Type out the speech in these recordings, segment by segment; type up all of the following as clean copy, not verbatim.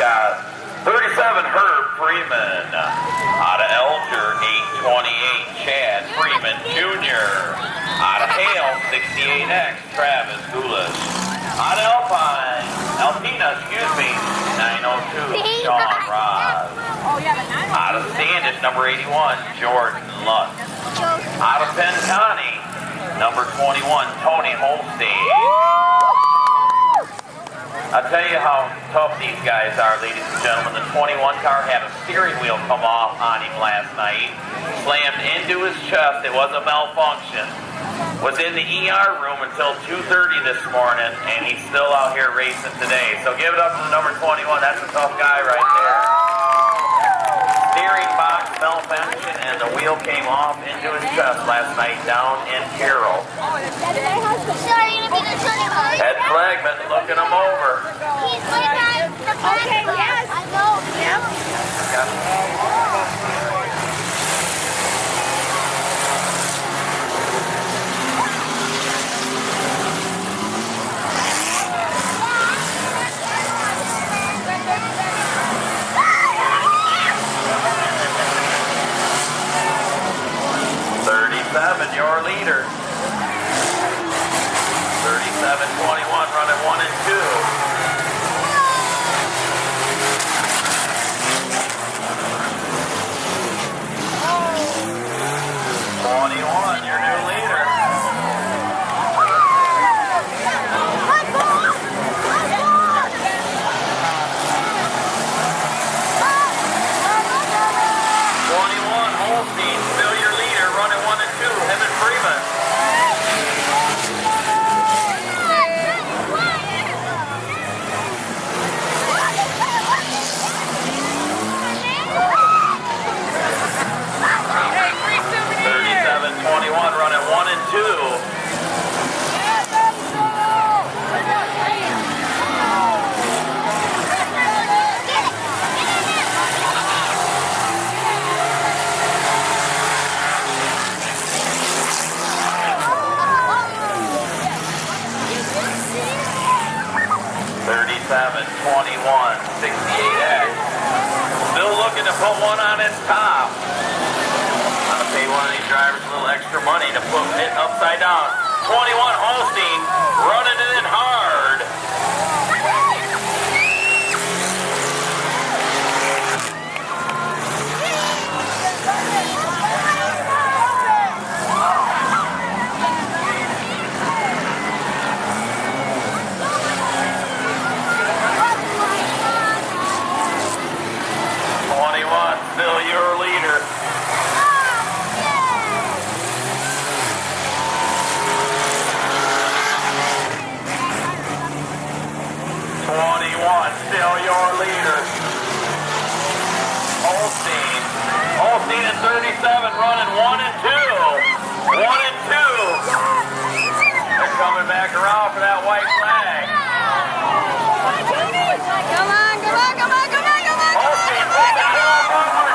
got 37, Herb Freeman. Out of Elger, 828, Chad Freeman Jr. Out of Hale, 68X, Travis Goulas. Out of Alpina, 902, Sean Ross. Out of Standish, number 81, Jordan Lutz. Out of Pentani, number 21, Tony Holstein. I'll tell you how tough these guys are, ladies and gentlemen. The 21 car had a steering wheel come off on him last night. Slammed into his chest. It was a malfunction. Was in the ER room until 2:30 this morning, and he's still out here racing today. So give it up to the number 21. That's a tough guy right there. Steering box malfunction, and the wheel came off into his chest last night down in Carroll. Ed Flagman looking him over. Okay, yes. I know. Yep. 37, your leader. 37-21, running 1 and 2. 21, your new leader. 21, Holstein, still your leader, running 1 and 2. Him and Freeman. 21, running 1 and 2. 37-21, 68X. Still looking to put one on its top. I'm going to pay one of these drivers a little extra money to put it upside down. 21 Holstein running it in hard. Still your leader. 21, still your leader. Holstein at 37, running 1 and 2. 1 and 2. They're coming back around for that white flag. Come on, come on, come on, come on, come on. Holstein, put that off over.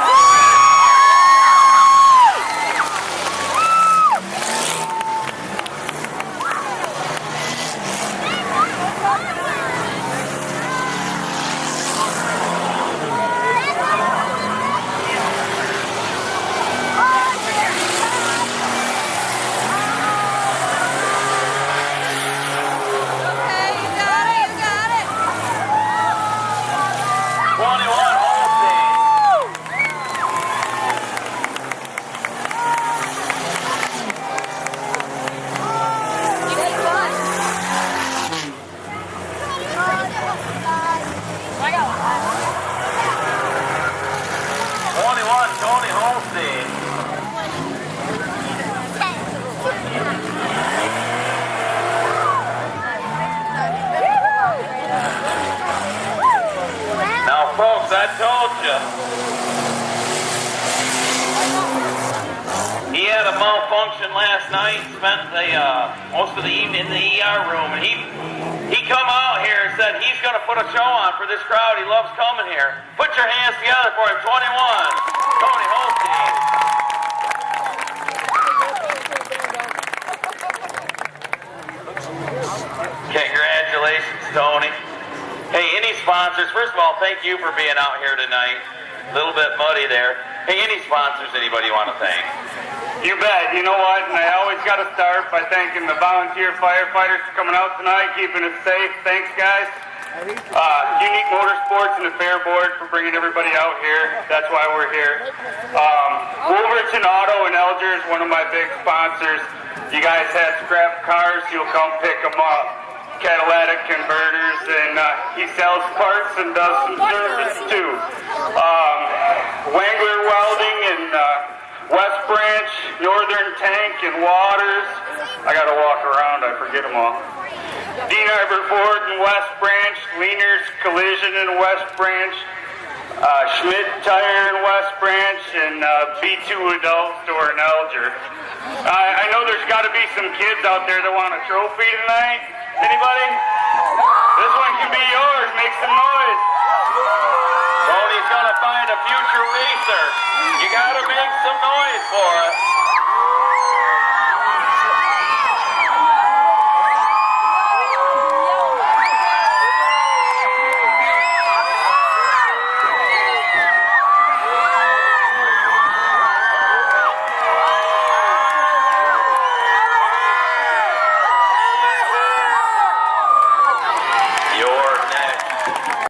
Tony Holstein. Now, folks, I told you. He had a malfunction last night, spent most of the evening in the ER room, and he come out here and said he's going to put a show on for this crowd. He loves coming here. Put your hands together for him. 21, Tony Holstein. Congratulations, Tony. Hey, any sponsor sponsors. First of all, thank you for being out here tonight. A little bit muddy there. Hey, any sponsors anybody want to thank? You bet. You know what? And I always got to start by thanking the volunteer firefighters for coming out tonight, keeping us safe. Thanks, guys. Unique Motorsports and the Fair Board for bringing everybody out here. That's why we're here. Wolverton Auto in Alger is one of my big sponsors. You guys have scrap cars, you'll come pick them up. Catalytic converters, and he sells parts and does some service too. Wangler Welding in West Branch, Northern Tank and Waters. I gotta walk around, I forget them all. Dean Arbor Ford in West Branch, Leaner's Collision in West Branch, Schmidt Tire in West Branch, and B2 Adult Store in Alger. I know there's got to be some kids out there that want a trophy tonight. Anybody? This one can be yours. Make some noise. Tony's gonna find a future racer. You gotta make some noise for it.